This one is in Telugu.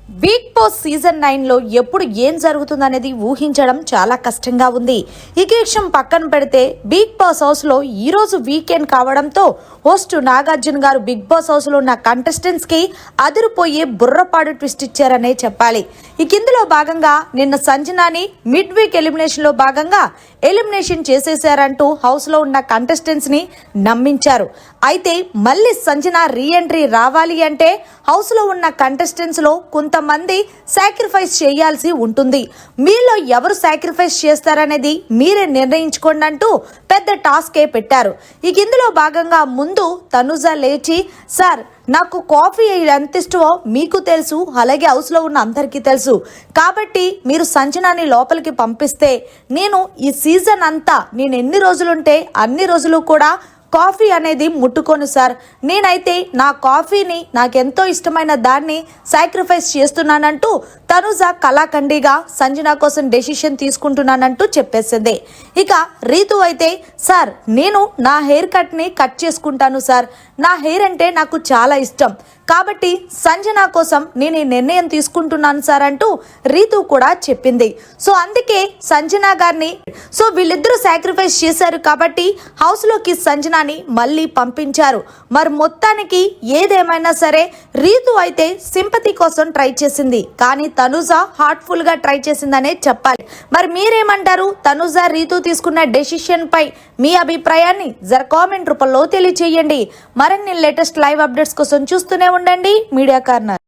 బిగ్ బాస్ సీజన్ 9 లో ఎప్పుడు ఏం జరుగుతుందనేది ఊహించడం చాలా కష్టంగా ఉంది. ఈ విషయం పక్కన పెడితే బిగ్ బాస్ హౌస్ లో ఈ రోజు వీకెండ్ కావడంతో హోస్ట్ నాగార్జున గారు బిగ్ బాస్ హౌస్ లో ఉన్న కంటెస్టెంట్స్ కి అదిరిపోయే బుర్రపాడు ట్విస్ట్ ఇచ్చారనే చెప్పాలి. ఇందులో భాగంగా నిన్న సంజనాని మిడ్ వీక్ ఎలిమినేషన్ లో భాగంగా ఎలిమినేషన్ చేసేశారంటూ హౌస్ లో ఉన్న కంటెస్టెంట్స్ ని నమ్మించారు. అయితే మళ్ళీ సంజన రీ ఎంట్రీ రావాలి అంటే హౌస్ లో ఉన్న కంటెస్టెంట్స్ లో కొంతమంది సాక్రిఫైస్ చేయాల్సి ఉంటుంది. మీలో ఎవరు సాక్రిఫైస్ చేస్తారనేది మీరే నిర్ణయించుకోండి అంటూ పెద్ద టాస్కే పెట్టారు. ఇందులో భాగంగా ముందు తనుజ లేచి, సార్ నాకు కాఫీ ఎంత ఇష్టమో మీకు తెలుసు, అలాగే హౌస్ లో ఉన్న అందరికీ తెలుసు, కాబట్టి మీరు సంజనాని లోపలికి పంపిస్తే నేను ఈ సీజన్ అంతా నేను ఎన్ని రోజులుంటే అన్ని రోజులు కూడా కాఫీ అనేది ముట్టుకోను సార్. నేనైతే నా కాఫీని నాకెంతో ఇష్టమైన దాన్ని సాక్రిఫైస్ చేస్తున్నానంటూ తనుజ కళాఖండిగా సంజన కోసం డెసిషన్ తీసుకుంటున్నానంటూ చెప్పేసింది. ఇక రీతు అయితే, సార్ నేను నా హెయిర్ కట్ని కట్ చేసుకుంటాను సార్, నా హెయిర్ అంటే నాకు చాలా ఇష్టం, కాబట్టి సంజన కోసం నేను ఈ నిర్ణయం తీసుకుంటున్నాను సార్ అంటూ రీతు కూడా చెప్పింది. సో అందుకే సంజన గారిని వీళ్ళిద్దరూ సాక్రిఫైస్ చేశారు కాబట్టి హౌస్ లోకి సంజనాని మళ్ళీ పంపించారు. మరి మొత్తానికి ఏదేమైనా సరే రీతు అయితే సింపతి కోసం ట్రై చేసింది, కానీ తనుజ హార్ట్ఫుల్ గా ట్రై చేసిందనే చెప్పాలి. మరి మీరేమంటారు? తనుజ రీతు తీసుకున్న డెసిషన్ పై మీ అభిప్రాయాన్ని కామెంట్ రూపంలో తెలియచేయండి. మరిన్ని లేటెస్ట్ లైవ్ అప్డేట్స్ కోసం చూస్తూనే ఉండండి మీడియా కార్నర్.